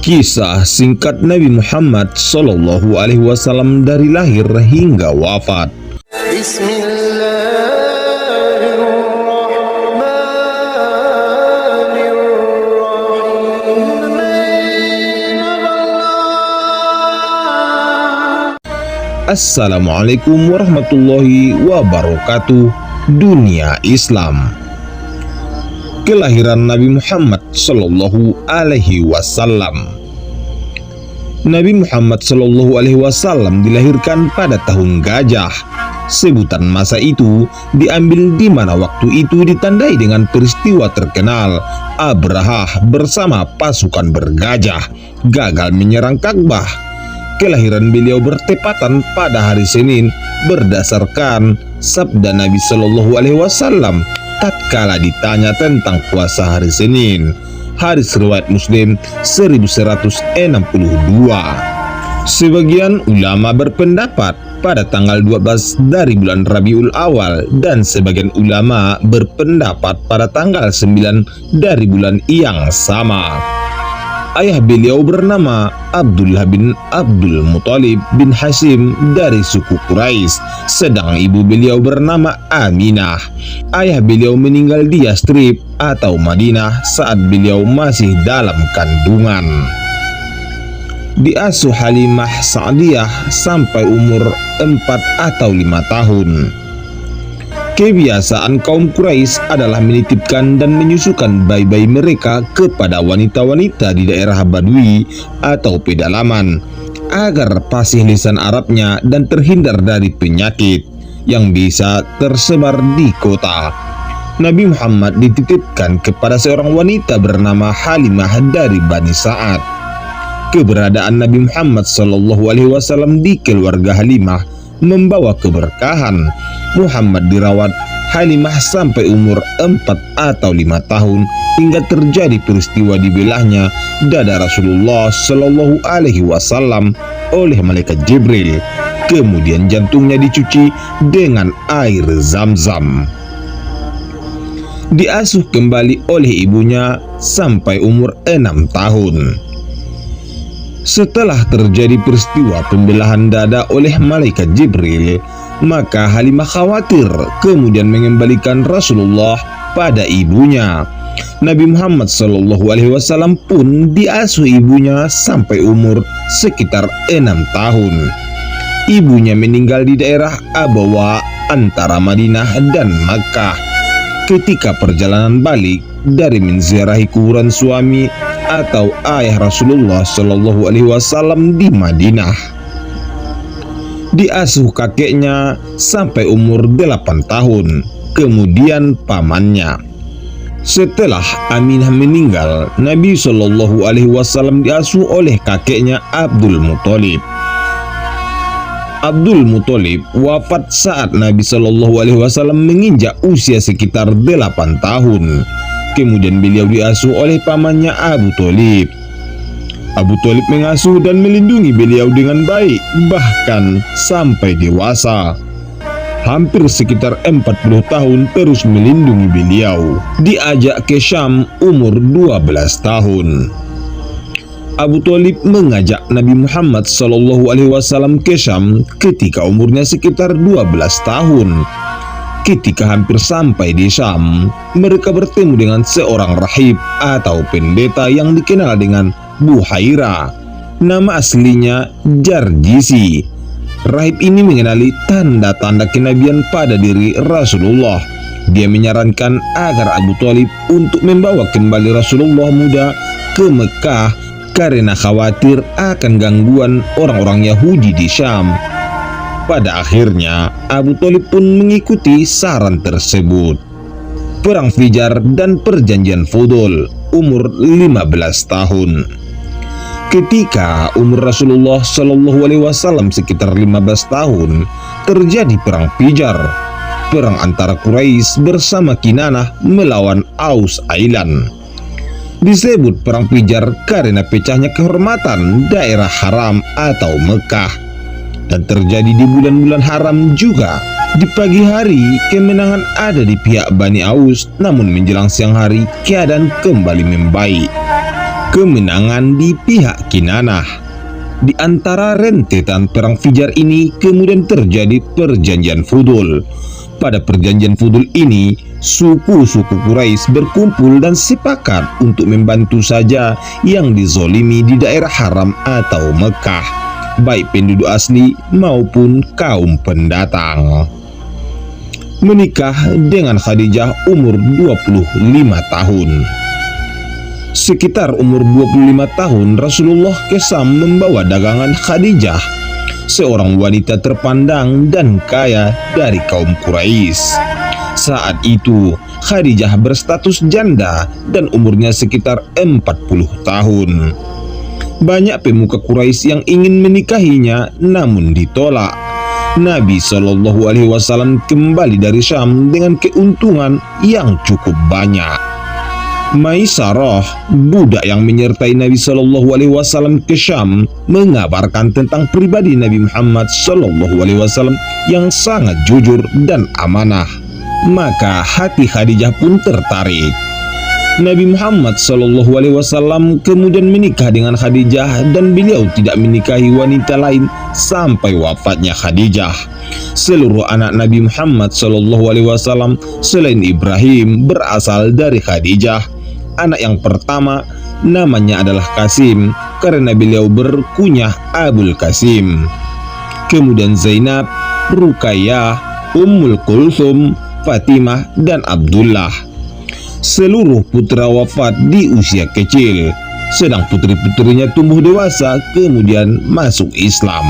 Kisah singkat Nabi Muhammad SAW dari lahir hingga wafat. Assalamualaikum warahmatullahi wabarakatuh. Dunia Islam. Kelahiran Nabi Muhammad Sallallahu Alaihi Wasallam. Nabi Muhammad Sallallahu Alaihi Wasallam dilahirkan pada tahun gajah. Sebutan masa itu diambil di mana waktu itu ditandai dengan peristiwa terkenal Abrahah bersama pasukan bergajah gagal menyerang Ka'bah. Kelahiran beliau bertepatan pada hari Senin berdasarkan sabda Nabi Sallallahu Alaihi Wasallam tatkala ditanya tentang puasa hari Senin. Hadis riwayat Muslim 1162. Sebagian ulama berpendapat pada tanggal 12 dari bulan Rabiul Awal dan sebagian ulama berpendapat pada tanggal 9 dari bulan yang sama. Ayah beliau bernama Abdullah bin Abdul Muthalib bin Hashim dari suku Quraisy, sedang ibu beliau bernama Aminah. Ayah beliau meninggal di Yastrib atau Madinah saat beliau masih dalam kandungan. Diasuh Halimah Sa'diyah sampai umur 4 atau 5 tahun. Kebiasaan kaum Quraisy adalah menitipkan dan menyusukan bayi-bayi mereka kepada wanita-wanita di daerah Badui atau pedalaman agar fasih lisan Arabnya dan terhindar dari penyakit yang bisa tersebar di kota. Nabi Muhammad dititipkan kepada seorang wanita bernama Halimah dari Bani Sa'ad. Keberadaan Nabi Muhammad SAW di keluarga Halimah membawa keberkahan. Muhammad dirawat Halimah sampai umur 4 atau 5 tahun hingga terjadi peristiwa dibelahnya dada Rasulullah Shallallahu Alaihi Wasallam oleh malaikat Jibril. Kemudian jantungnya dicuci dengan air Zam-Zam. Diasuh kembali oleh ibunya sampai umur 6 tahun. Setelah terjadi peristiwa pembelahan dada oleh malaikat Jibril, maka Halimah khawatir kemudian mengembalikan Rasulullah pada ibunya. Nabi Muhammad SAW pun diasuh ibunya sampai umur sekitar 6 tahun. Ibunya meninggal di daerah Abawa antara Madinah dan Makkah ketika perjalanan balik dari menziarahi kuburan suami atau ayah Rasulullah Shallallahu Alaihi Wasallam di Madinah. Diasuh kakeknya sampai umur 8 tahun, kemudian pamannya. Setelah Aminah meninggal, Nabi Shallallahu Alaihi Wasallam diasuh oleh kakeknya Abdul Muthalib. Abdul Muthalib wafat saat Nabi Shallallahu Alaihi Wasallam menginjak usia sekitar 8 tahun. Kemudian beliau diasuh oleh pamannya Abu Thalib. Abu Thalib mengasuh dan melindungi beliau dengan baik, bahkan sampai dewasa. Hampir sekitar 40 tahun terus melindungi beliau. Diajak ke Syam umur 12 tahun. Abu Thalib mengajak Nabi Muhammad SAW ke Syam ketika umurnya sekitar 12 tahun. Ketika hampir sampai di Syam, mereka bertemu dengan seorang rahib atau pendeta yang dikenal dengan Buhaira. Nama aslinya Jarjisi. Rahib ini mengenali tanda-tanda kenabian pada diri Rasulullah. Dia menyarankan agar Abu Thalib untuk membawa kembali Rasulullah muda ke Mekah karena khawatir akan gangguan orang-orang Yahudi di Syam. Pada akhirnya, Abu Thalib pun mengikuti saran tersebut. Perang Fijar dan Perjanjian Fudul, umur 15 tahun. Ketika umur Rasulullah SAW sekitar 15 tahun, terjadi Perang Fijar, perang antara Quraisy bersama Kinanah melawan Aus Ailan. Disebut Perang Fijar karena pecahnya kehormatan daerah haram atau Mekah. Dan terjadi di bulan-bulan haram juga. Di pagi hari, kemenangan ada di pihak Bani Aus, namun menjelang siang hari, keadaan kembali membaik. kemenangan di pihak Kinanah. Di antara rentetan perang Fijar ini kemudian terjadi perjanjian Fudul. Pada perjanjian Fudul ini, suku-suku Quraisy berkumpul dan sepakat untuk membantu saja yang dizolimi di daerah haram atau Mekah, baik penduduk asli maupun kaum pendatang. Menikah dengan Khadijah umur 25 tahun. Sekitar umur 25 tahun, Rasulullah ke Syam membawa dagangan Khadijah, seorang wanita terpandang dan kaya dari kaum Quraisy. Saat itu, Khadijah berstatus janda dan umurnya sekitar 40 tahun. Banyak pemuka Quraisy yang ingin menikahinya namun ditolak. Nabi Shallallahu Alaihi Wasallam kembali dari Syam dengan keuntungan yang cukup banyak. Maisarah, budak yang menyertai Nabi Shallallahu Alaihi Wasallam ke Syam, mengabarkan tentang pribadi Nabi Muhammad Shallallahu Alaihi Wasallam yang sangat jujur dan amanah. Maka hati Khadijah pun tertarik. Nabi Muhammad Shallallahu Alaihi Wasallam kemudian menikah dengan Khadijah dan beliau tidak menikahi wanita lain sampai wafatnya Khadijah. Seluruh anak Nabi Muhammad Shallallahu Alaihi Wasallam selain Ibrahim berasal dari Khadijah. Anak yang pertama namanya adalah Qasim karena beliau berkunyah Abul Qasim. Kemudian Zainab, Ruqayyah, Ummul Kulthum, Fatimah, dan Abdullah. Seluruh putra wafat di usia kecil, sedang putri-putrinya tumbuh dewasa kemudian masuk Islam.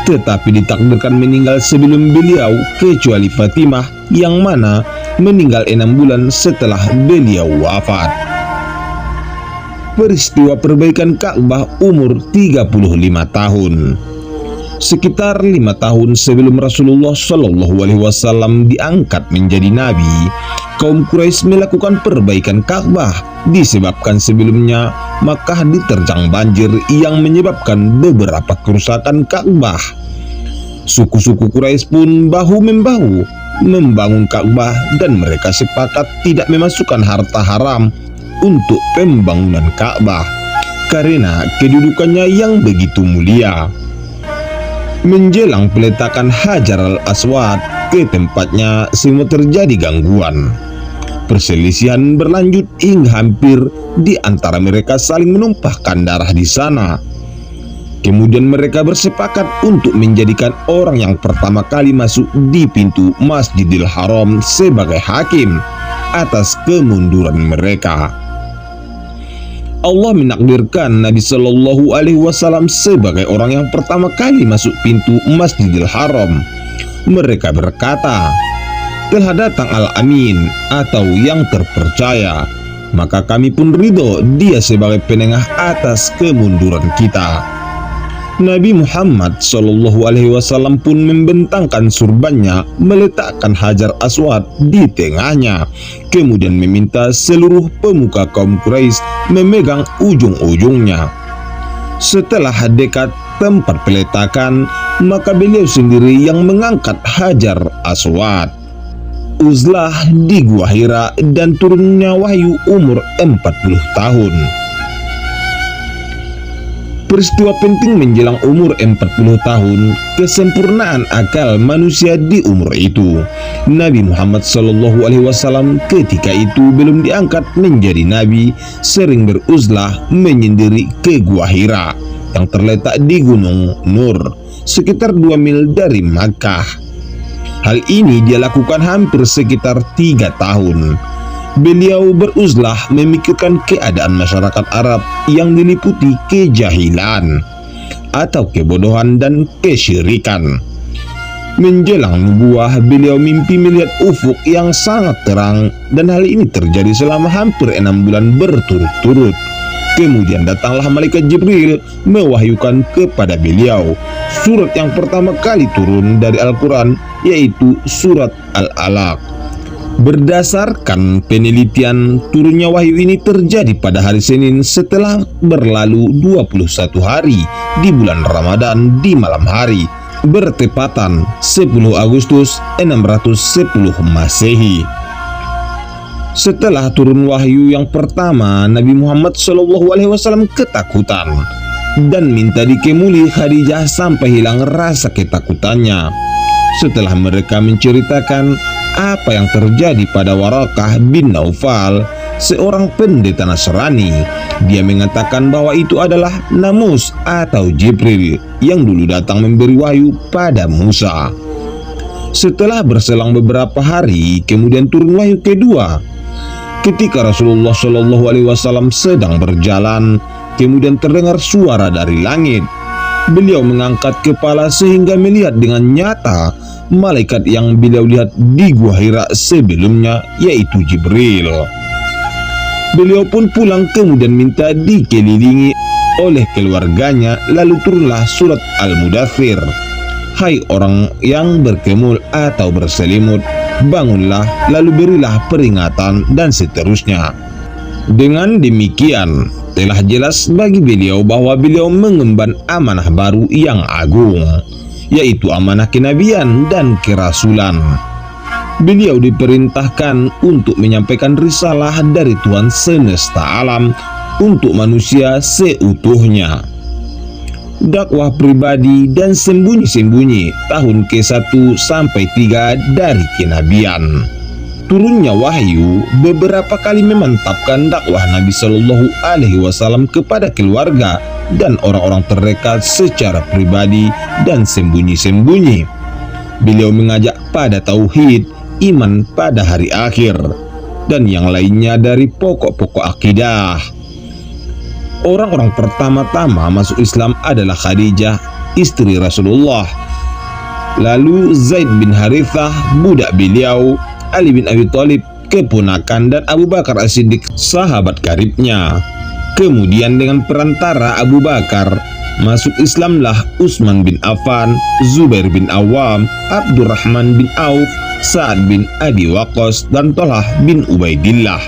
Tetapi ditakdirkan meninggal sebelum beliau kecuali Fatimah yang mana meninggal 6 bulan setelah beliau wafat. Peristiwa perbaikan Ka'bah umur 35 tahun. Sekitar 5 tahun sebelum Rasulullah Shallallahu Alaihi Wasallam diangkat menjadi nabi, kaum Quraisy melakukan perbaikan Ka'bah disebabkan sebelumnya Makkah diterjang banjir yang menyebabkan beberapa kerusakan Ka'bah. Suku-suku Quraisy pun bahu-membahu membangun Ka'bah dan mereka sepakat tidak memasukkan harta haram untuk pembangunan Ka'bah karena kedudukannya yang begitu mulia. Menjelang peletakan Hajar al-Aswad ke tempatnya, semua terjadi gangguan. Perselisihan berlanjut hingga hampir di antara mereka saling menumpahkan darah di sana. Kemudian mereka bersepakat untuk menjadikan orang yang pertama kali masuk di pintu Masjidil Haram sebagai hakim atas kemunduran mereka. Allah menakdirkan Nabi Shallallahu Alaihi Wasallam sebagai orang yang pertama kali masuk pintu Masjidil Haram. Mereka berkata, telah datang Al-Amin atau yang terpercaya, maka kami pun ridho dia sebagai penengah atas kemunduran kita. Nabi Muhammad Shallallahu Alaihi Wasallam pun membentangkan surbannya, meletakkan Hajar Aswad di tengahnya, kemudian meminta seluruh pemuka kaum Quraisy memegang ujung-ujungnya. Setelah dekat tempat peletakan, maka beliau sendiri yang mengangkat Hajar Aswad. Uzlah di Gua Hira dan turunnya wahyu umur 40 tahun. Peristiwa penting menjelang umur 40 tahun, kesempurnaan akal manusia di umur itu. Nabi Muhammad Shallallahu Alaihi Wasallam ketika itu belum diangkat menjadi nabi, sering beruzlah menyendiri ke Gua Hira yang terletak di Gunung Nur, sekitar 2 mil dari Makkah. Hal ini dia lakukan hampir sekitar 3 tahun. Beliau beruzlah memikirkan keadaan masyarakat Arab yang diliputi kejahilan atau kebodohan dan kesyirikan. Menjelang nubuah, beliau mimpi melihat ufuk yang sangat terang dan hal ini terjadi selama hampir 6 bulan berturut-turut. Kemudian datanglah malaikat Jibril mewahyukan kepada beliau surat yang pertama kali turun dari Al-Quran, yaitu surat Al-Alaq. Berdasarkan penelitian, turunnya wahyu ini terjadi pada hari Senin setelah berlalu 21 hari di bulan Ramadan di malam hari, bertepatan 10 Agustus 610 Masehi. Setelah turun wahyu yang pertama, Nabi Muhammad SAW ketakutan dan minta dikemuli Khadijah sampai hilang rasa ketakutannya. Setelah mereka menceritakan apa yang terjadi pada Warakah bin Naufal, seorang pendeta Nasrani, dia mengatakan bahwa itu adalah Namus atau Jibril yang dulu datang memberi wahyu pada Musa. Setelah berselang beberapa hari, kemudian turun wahyu kedua. Ketika Rasulullah SAW sedang berjalan, kemudian terdengar suara dari langit. Beliau mengangkat kepala sehingga melihat dengan nyata malaikat yang beliau lihat di Gua Hira sebelumnya, yaitu Jibril. Beliau pun pulang kemudian minta dikelilingi oleh keluarganya, lalu turunlah surat Al-Mudaththir. Hai orang yang berkemul atau berselimut, bangunlah, lalu berilah peringatan, dan seterusnya. Dengan demikian, telah jelas bagi beliau bahwa beliau mengemban amanah baru yang agung, yaitu amanah kenabian dan kerasulan. Beliau diperintahkan untuk menyampaikan risalah dari Tuhan semesta alam untuk manusia seutuhnya. Dakwah pribadi dan sembunyi-sembunyi tahun ke-1 sampai 3 dari kenabian. Turunnya wahyu beberapa kali memantapkan dakwah Nabi Shallallahu Alaihi Wasallam kepada keluarga dan orang-orang terdekat secara pribadi dan sembunyi-sembunyi. Beliau mengajak pada tauhid, iman pada hari akhir, dan yang lainnya dari pokok-pokok akidah. Orang-orang pertama-tama masuk Islam adalah Khadijah, istri Rasulullah, lalu Zaid bin Harithah, budak beliau, Ali bin Abi Thalib, keponakan, dan Abu Bakar As-Siddiq, sahabat karibnya. Kemudian dengan perantara Abu Bakar, masuk Islamlah Utsman bin Affan, Zubair bin Awam, Abdurrahman bin Auf, Sa'ad bin Abi Waqqas, dan Thalhah bin Ubaidillah.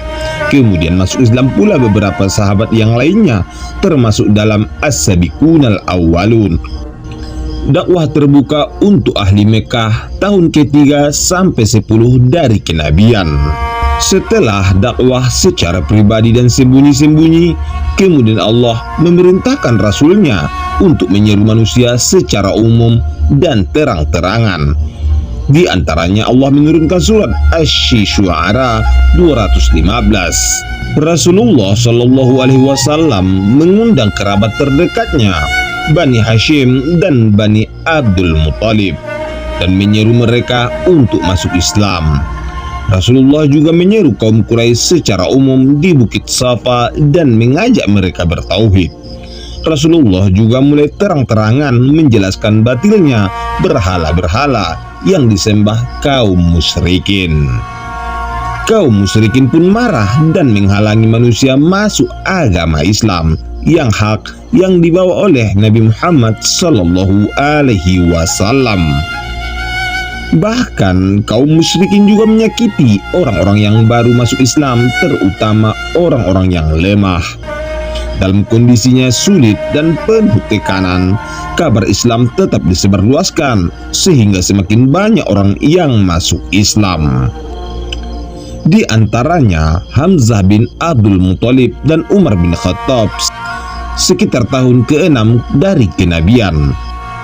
Kemudian masuk Islam pula beberapa sahabat yang lainnya, termasuk dalam As-Sabiqunal Awwalun. Dakwah terbuka untuk ahli Mekah tahun ke-3 sampai 10 dari kenabian. Setelah dakwah secara pribadi dan sembunyi-sembunyi, kemudian Allah memerintahkan Rasulnya untuk menyeru manusia secara umum dan terang-terangan. Di antaranya Allah menurunkan surat Asy-Syu'ara 215. Rasulullah Shallallahu Alaihi Wasallam mengundang kerabat terdekatnya, Bani Hashim dan Bani Abdul Muthalib, dan menyeru mereka untuk masuk Islam. Rasulullah juga menyeru kaum Quraisy secara umum di Bukit Safa dan mengajak mereka bertauhid. Rasulullah juga mulai terang-terangan menjelaskan batilnya berhala-berhala yang disembah kaum musyrikin. Kaum musyrikin pun marah dan menghalangi manusia masuk agama Islam yang hak yang dibawa oleh Nabi Muhammad Sallallahu Alaihi Wasallam. Bahkan kaum musyrikin juga menyakiti orang-orang yang baru masuk Islam, terutama orang-orang yang lemah. Dalam kondisinya sulit dan penuh tekanan, kabar Islam tetap disebarluaskan sehingga semakin banyak orang yang masuk Islam. Di antaranya Hamzah bin Abdul Muthalib dan Umar bin Khattab sekitar tahun ke-6 dari kenabian.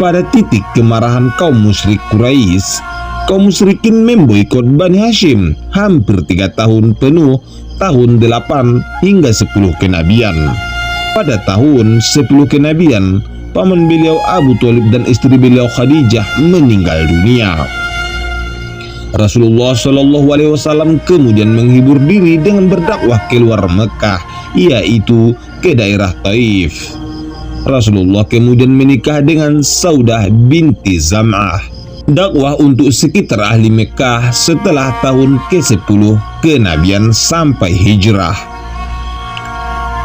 Pada titik kemarahan kaum musyrik Quraisy, kaum musyrikin memboikot Bani Hashim hampir 3 tahun penuh, tahun 8 hingga 10 kenabian. Pada tahun 10 kenabian, paman beliau Abu Thalib dan istri beliau Khadijah meninggal dunia. Rasulullah Shallallahu Alaihi Wasallam kemudian menghibur diri dengan berdakwah keluar Mekah, yaitu ke daerah Taif. Rasulullah kemudian menikah dengan Saudah binti Zam'ah. Dakwah untuk sekitar ahli Mekah setelah tahun ke-10 kenabian sampai hijrah.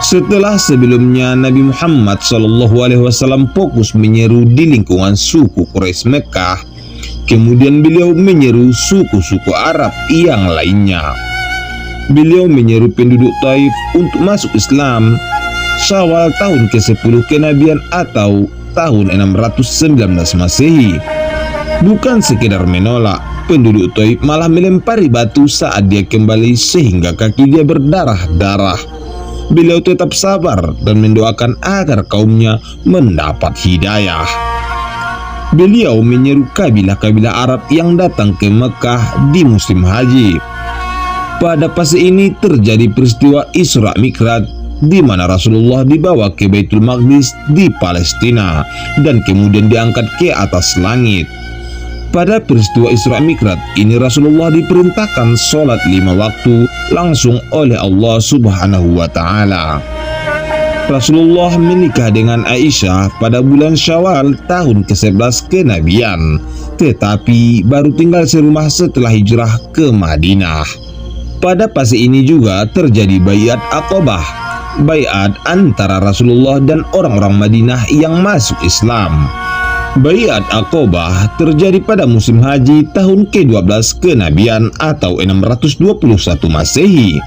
Setelah sebelumnya Nabi Muhammad SAW fokus menyeru di lingkungan suku Quraisy Mekah, kemudian beliau menyeru suku-suku Arab yang lainnya. Beliau menyeru penduduk Taif untuk masuk Islam Syawal tahun ke-10 kenabian atau tahun 619 Masehi. Bukan sekedar menolak, penduduk Thaif malah melempari batu saat dia kembali sehingga kaki dia berdarah-darah. Beliau tetap sabar dan mendoakan agar kaumnya mendapat hidayah. Beliau menyeru kabilah-kabilah Arab yang datang ke Mekah di musim haji. Pada fase ini terjadi peristiwa Isra Mi'raj, di mana Rasulullah dibawa ke Baitul Maqdis di Palestina dan kemudian diangkat ke atas langit. Pada peristiwa Isra Mi'raj ini Rasulullah diperintahkan sholat 5 waktu langsung oleh Allah Subhanahu wa Ta'ala. Rasulullah menikah dengan Aisyah pada bulan Syawal tahun ke-11 kenabian, tetapi baru tinggal serumah setelah hijrah ke Madinah. Pada fase ini juga terjadi Baiat Aqobah, baiat antara Rasulullah dan orang-orang Madinah yang masuk Islam. Baiat Aqobah terjadi pada musim haji tahun ke-12 kenabian atau 621 Masehi.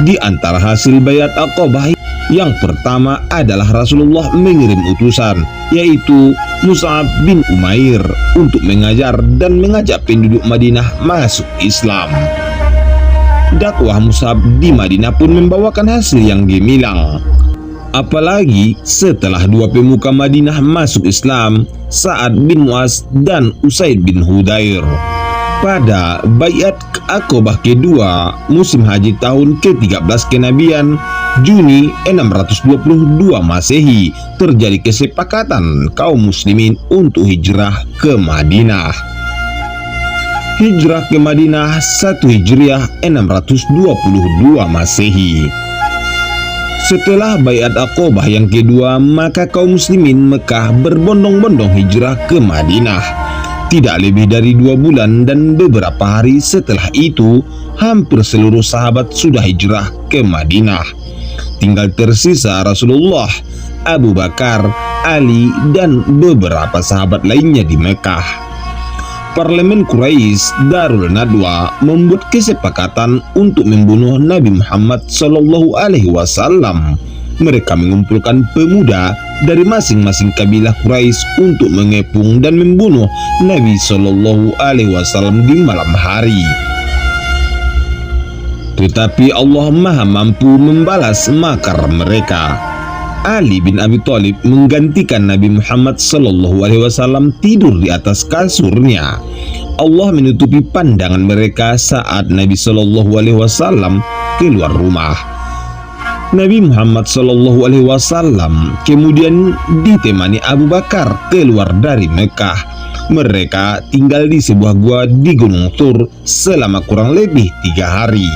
Di antara hasil Baiat Aqobah yang pertama adalah Rasulullah mengirim utusan, yaitu Mus'ab bin Umair, untuk mengajar dan mengajak penduduk Madinah masuk Islam. Dakwah Mus'ab di Madinah pun membawakan hasil yang gemilang. Apalagi setelah dua pemuka Madinah masuk Islam, Sa'ad bin Mu'az dan Usaid bin Hudair. Pada Baiat Aqobah kedua, musim haji tahun ke-13 kenabian, Juni 622 Masehi, terjadi kesepakatan kaum muslimin untuk hijrah ke Madinah. Hijrah ke Madinah 1 Hijriah 622 Masehi. Setelah Baiat Aqobah yang kedua, maka kaum muslimin Mekah berbondong-bondong hijrah ke Madinah. Tidak lebih dari 2 bulan dan beberapa hari setelah itu, hampir seluruh sahabat sudah hijrah ke Madinah. Tinggal tersisa Rasulullah, Abu Bakar, Ali, dan beberapa sahabat lainnya di Mekah. Parlemen Quraisy Darul Nadwa membuat kesepakatan untuk membunuh Nabi Muhammad SAW. Mereka mengumpulkan pemuda dari masing-masing kabilah Quraisy untuk mengepung dan membunuh Nabi SAW di malam hari. Tetapi Allah Maha mampu membalas makar mereka. Ali bin Abi Thalib menggantikan Nabi Muhammad SAW tidur di atas kasurnya. Allah menutupi pandangan mereka saat Nabi SAW keluar rumah. Nabi Muhammad SAW kemudian ditemani Abu Bakar keluar dari Mekah. Mereka tinggal di sebuah gua di Gunung Thur selama kurang lebih 3 hari.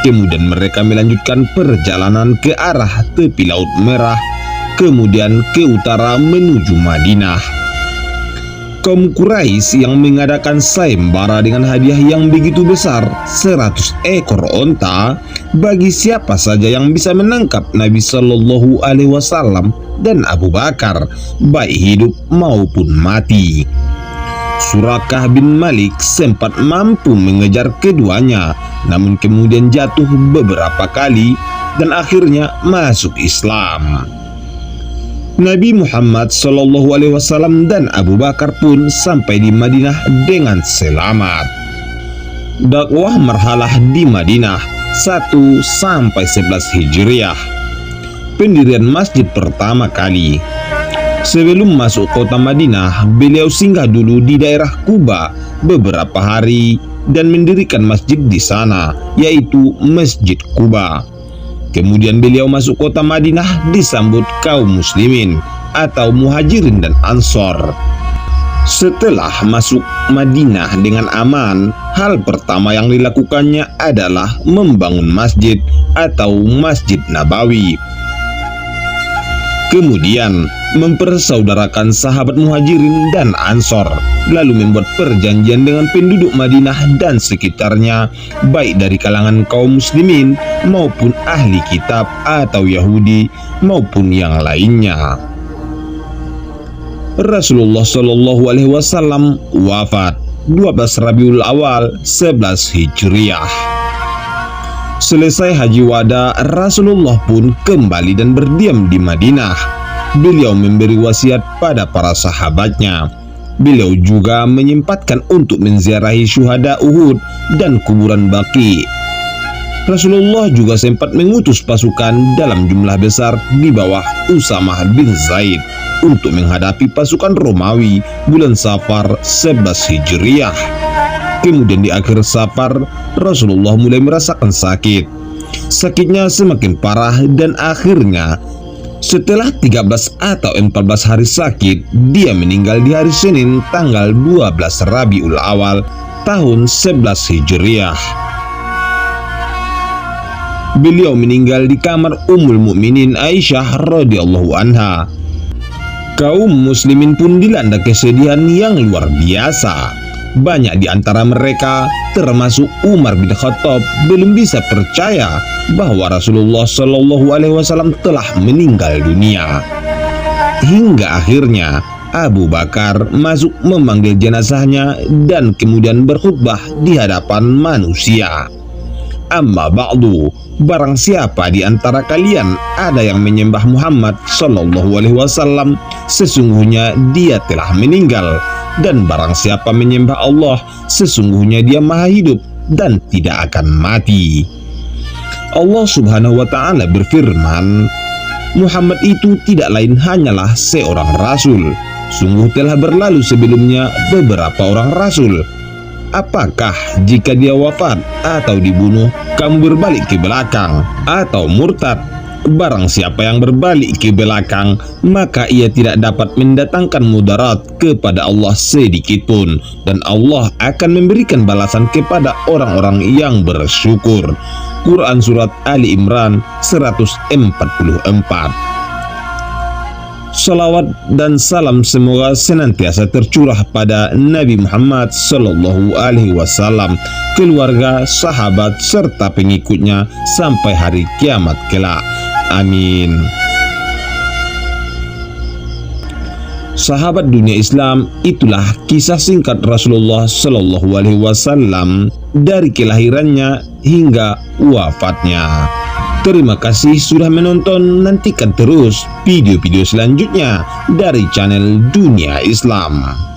Kemudian mereka melanjutkan perjalanan ke arah tepi Laut Merah, kemudian ke utara menuju Madinah. Kaum Quraisy yang mengadakan sayembara dengan hadiah yang begitu besar, 100 ekor onta, bagi siapa saja yang bisa menangkap Nabi SAW dan Abu Bakar, baik hidup maupun mati. Surakah bin Malik sempat mampu mengejar keduanya, namun kemudian jatuh beberapa kali dan akhirnya masuk Islam. Nabi Muhammad SAW dan Abu Bakar pun sampai di Madinah dengan selamat. Dakwah marhalah di Madinah 1 sampai 11 Hijriah. Pendirian masjid pertama kali. Sebelum masuk kota Madinah, beliau singgah dulu di daerah Kuba beberapa hari dan mendirikan masjid di sana, yaitu Masjid Kuba. Kemudian beliau masuk kota Madinah disambut kaum muslimin atau muhajirin dan ansor. Setelah masuk Madinah dengan aman, hal pertama yang dilakukannya adalah membangun masjid atau Masjid Nabawi. Kemudian mempersaudarakan sahabat muhajirin dan ansor, lalu membuat perjanjian dengan penduduk Madinah dan sekitarnya, baik dari kalangan kaum muslimin maupun ahli kitab atau Yahudi maupun yang lainnya. Rasulullah SAW wafat 12 Rabiul Awal 11 Hijriah. Selesai haji wada, Rasulullah pun kembali dan berdiam di Madinah. Beliau memberi wasiat pada para sahabatnya Beliau juga menyempatkan untuk menziarahi syuhada Uhud dan kuburan Baqi. Rasulullah juga sempat mengutus pasukan dalam jumlah besar di bawah Usamah bin Zaid untuk menghadapi pasukan Romawi bulan Safar 11 Hijriah. Kemudian di akhir Safar, Rasulullah mulai merasakan sakit. Sakitnya semakin parah dan akhirnya setelah 13 atau 14 hari sakit, dia meninggal di hari Senin tanggal 12 Rabiul Awal tahun 11 Hijriah. Beliau meninggal di kamar Ummul Mukminin Aisyah radhiyallahu anha. Kaum muslimin pun dilanda kesedihan yang luar biasa. Banyak di antara mereka, termasuk Umar bin Khattab, belum bisa percaya bahwa Rasulullah Shallallahu Alaihi Wasallam telah meninggal dunia. Hingga akhirnya Abu Bakar masuk memanggil jenazahnya dan kemudian berkhutbah di hadapan manusia. Amma ba'du, barang siapa di antara kalian ada yang menyembah Muhammad Shallallahu Alaihi Wasallam, sesungguhnya dia telah meninggal. Dan barang siapa menyembah Allah, sesungguhnya dia maha hidup dan tidak akan mati. Allah Subhanahu wa Ta'ala berfirman, Muhammad itu tidak lain hanyalah seorang rasul. Sungguh telah berlalu sebelumnya beberapa orang rasul. Apakah jika dia wafat atau dibunuh, kamu berbalik ke belakang atau murtad? Barang siapa yang berbalik ke belakang, maka ia tidak dapat mendatangkan mudarat kepada Allah sedikitpun, dan Allah akan memberikan balasan kepada orang-orang yang bersyukur. Quran Surat Ali Imran 144. Salawat dan salam semoga senantiasa tercurah pada Nabi Muhammad Sallallahu Alaihi Wasallam, keluarga, sahabat, serta pengikutnya sampai hari kiamat kelak. Amin. Sahabat dunia Islam, itulah kisah singkat Rasulullah Sallallahu Alaihi Wasallam dari kelahirannya hingga wafatnya. Terima kasih sudah menonton. Nantikan terus video-video selanjutnya dari channel Dunia Islam.